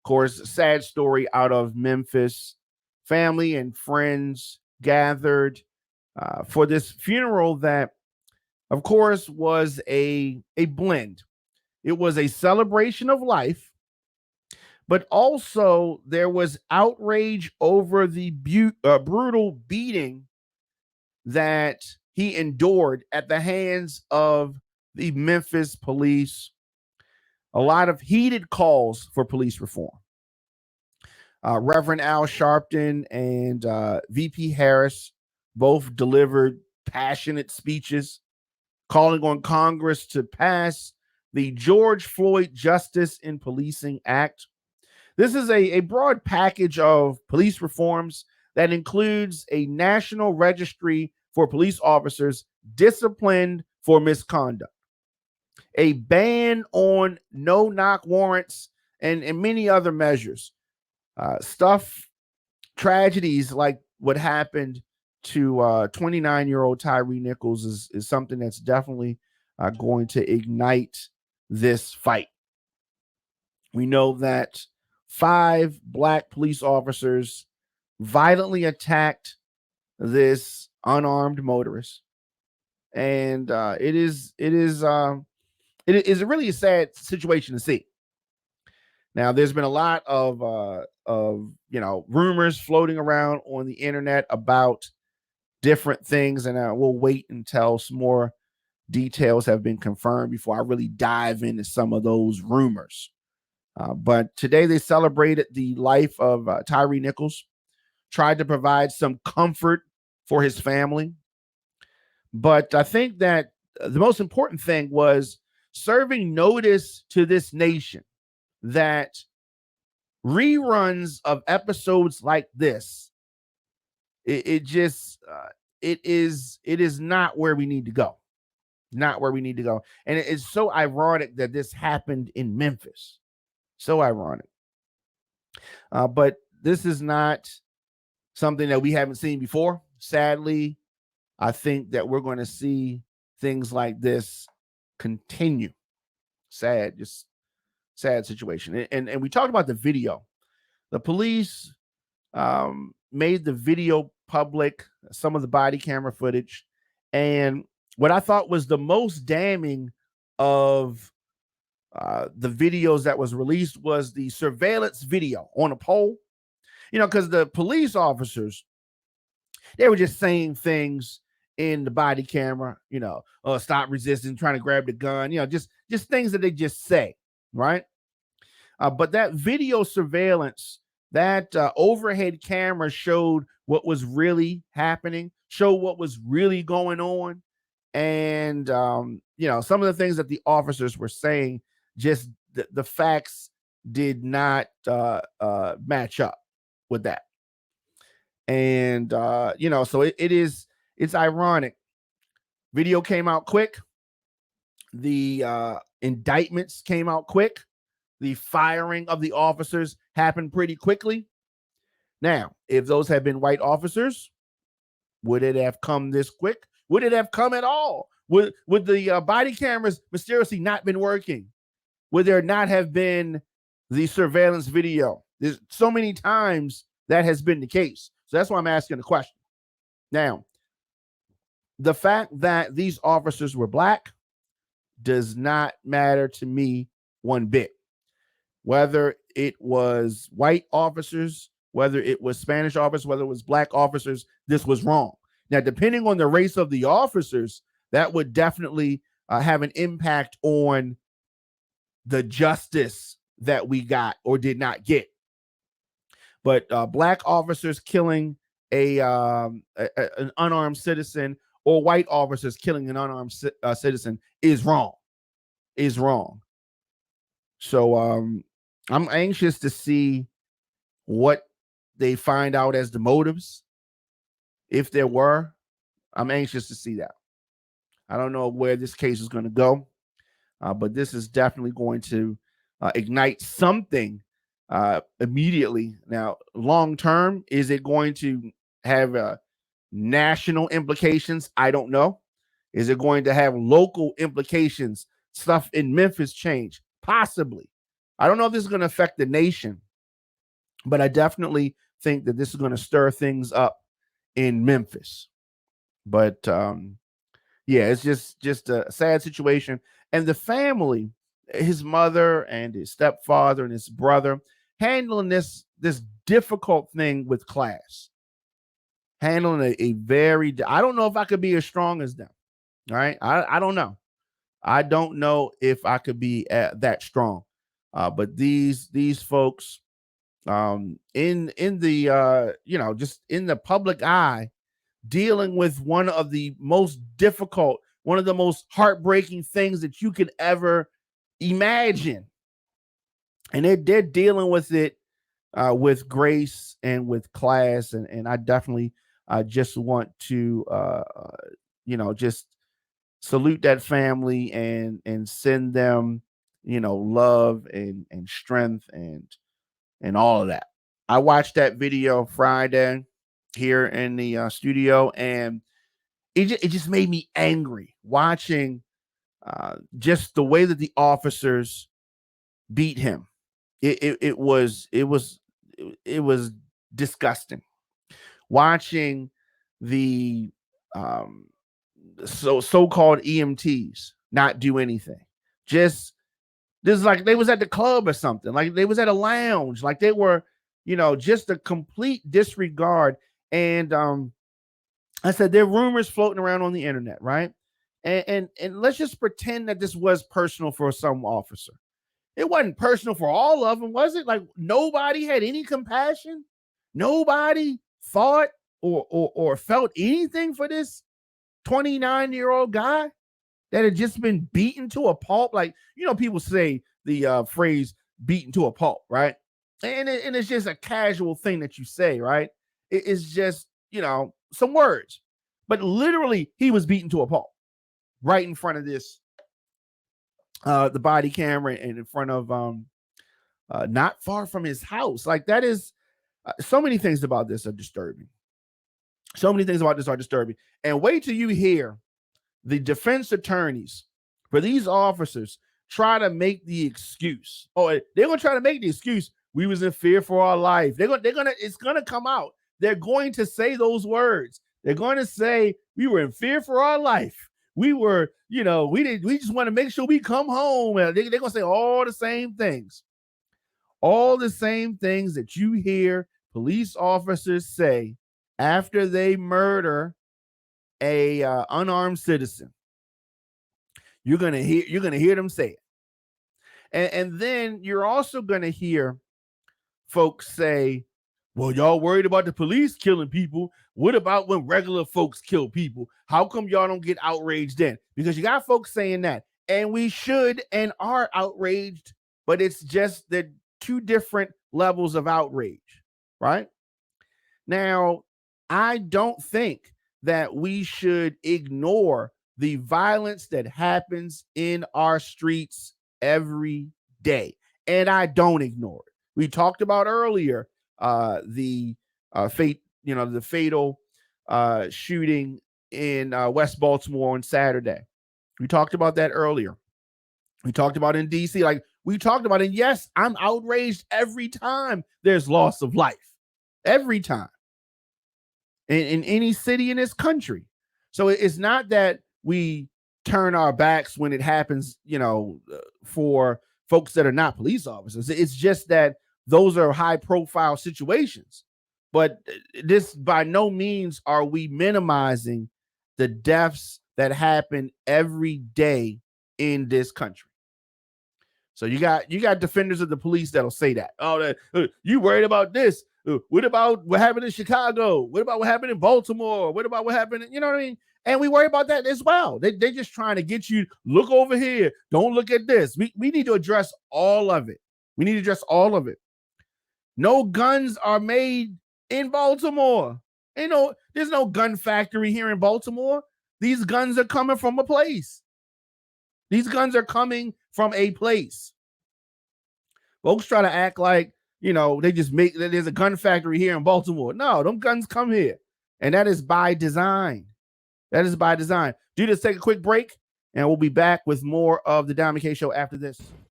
course, sad story out of Memphis. Family and friends gathered for this funeral that, of course, was a blend. It was a celebration of life, but also there was outrage over the brutal beating that he endured at the hands of the Memphis police. A lot of heated calls for police reform. Reverend Al Sharpton and VP Harris both delivered passionate speeches calling on Congress to pass the George Floyd Justice in Policing Act. This is a broad package of police reforms that includes a national registry for police officers disciplined for misconduct, a ban on no-knock warrants, and many other measures. Tragedies like what happened to 29-year-old Tyre Nichols is something that's definitely going to ignite this fight. We know that 5 Black police officers violently attacked this unarmed motorist, and it is really a sad situation to see. Now, there's been a lot of rumors floating around on the internet about different things, and we'll wait until some more details have been confirmed before I really dive into some of those rumors. But today they celebrated the life of Tyre Nichols, tried to provide some comfort for his family. But I think that the most important thing was serving notice to this nation that reruns of episodes like this, it is not where we need to go. Not where we need to go. And it's so ironic that this happened in Memphis. So ironic. But this is not something that we haven't seen before. Sadly, I think that we're going to see things like this continue. Sad situation. And we talked about the video. The police made the video public, some of the body camera footage. And what I thought was the most damning of the videos that was released was the surveillance video on a pole. Because the police officers, they were just saying things in the body camera, stop resisting, trying to grab the gun, just things that they just say, right? But that video surveillance, that overhead camera showed what was really happening, showed what was really going on. And, some of the things that the officers were saying, just the facts did not match up with that. And, so it's ironic. Video came out quick. The indictments came out quick. The firing of the officers happened pretty quickly. Now, if those had been white officers, would it have come this quick? Would it have come at all? Would the body cameras mysteriously not been working? Would there not have been the surveillance video? There's so many times that has been the case. So that's why I'm asking the question. Now, the fact that these officers were Black does not matter to me one bit. Whether it was white officers, whether it was Spanish officers, whether it was Black officers, this was wrong. Now, depending on the race of the officers, that would definitely have an impact on the justice that we got or did not get. But Black officers killing an unarmed citizen, or white officers killing an unarmed citizen is wrong. So I'm anxious to see what they find out as the motives. If there were, I'm anxious to see that. I don't know where this case is going to go, but this is definitely going to ignite something immediately. Now, long term, is it going to have national implications? I don't know. Is it going to have local implications? Stuff in Memphis change? Possibly. I don't know if this is going to affect the nation, But I definitely think that this is going to stir things up in Memphis. But yeah, it's just a sad situation. And the family, his mother and his stepfather and his brother, handling this difficult thing with class, handling a very. I don't know if I could be as strong as them. All right, I don't know. I don't know if I could be that strong. But these folks, in the just in the public eye, dealing with one of the most difficult, one of the most heartbreaking things that you could ever imagine. And they're dealing with it with grace and with class. And I definitely just want to, just salute that family and send them, love and strength and all of that. I watched that video Friday here in the studio, and it just made me angry watching just the way that the officers beat him. It was disgusting watching the so-called EMTs not do anything. Just this is like they was at the club or something, like they was at a lounge, like they were, just a complete disregard. And I said there are rumors floating around on the internet, right? And let's just pretend that this was personal for some officer. It wasn't personal for all of them, was it? Like nobody had any compassion. Nobody thought or felt anything for this 29-year-old guy that had just been beaten to a pulp. Like, people say the phrase beaten to a pulp, right? And it's just a casual thing that you say, right? It's just, some words. But literally, he was beaten to a pulp right in front of this, the body camera, and in front of, not far from his house. Like that is, so many things about this are disturbing. So many things about this are disturbing. And wait till you hear the defense attorneys for these officers try to make the excuse. Oh, they're gonna try to make the excuse. We was in fear for our life. It's gonna come out. They're going to say those words. They're going to say we were in fear for our life. We were, we just want to make sure we come home. They're gonna say all the same things. All the same things that you hear police officers say after they murder a unarmed citizen. You're gonna hear them say it. And then you're also gonna hear folks say, well, y'all worried about the police killing people. What about when regular folks kill people? How come y'all don't get outraged then? Because you got folks saying that. And we should and are outraged, but it's just the two different levels of outrage, right? Now, I don't think that we should ignore the violence that happens in our streets every day. And I don't ignore it. We talked about earlier the fatal shooting in West Baltimore on Saturday. We talked about that earlier. We talked about in DC, like we talked about it. Yes, I'm outraged every time there's loss of life. Every time. In any city in this country. So it's not that we turn our backs when it happens, for folks that are not police officers. It's just that those are high profile situations. But this, by no means are we minimizing the deaths that happen every day in this country. So you got defenders of the police that'll say that. Oh, you worried about this? What about what happened in Chicago? What about what happened in Baltimore? What about what happened? You know what I mean? And we worry about that as well. They're just trying to get you, look over here. Don't look at this. We need to address all of it. We need to address all of it. No guns are made in Baltimore. There's no gun factory here in Baltimore. These guns are coming from a place. These guns are coming from a place. Folks try to act like, they just make, there's a gun factory here in Baltimore. No, them guns come here. And that is by design. That is by design. Do this, take a quick break, and we'll be back with more of the Diamond K Show after this.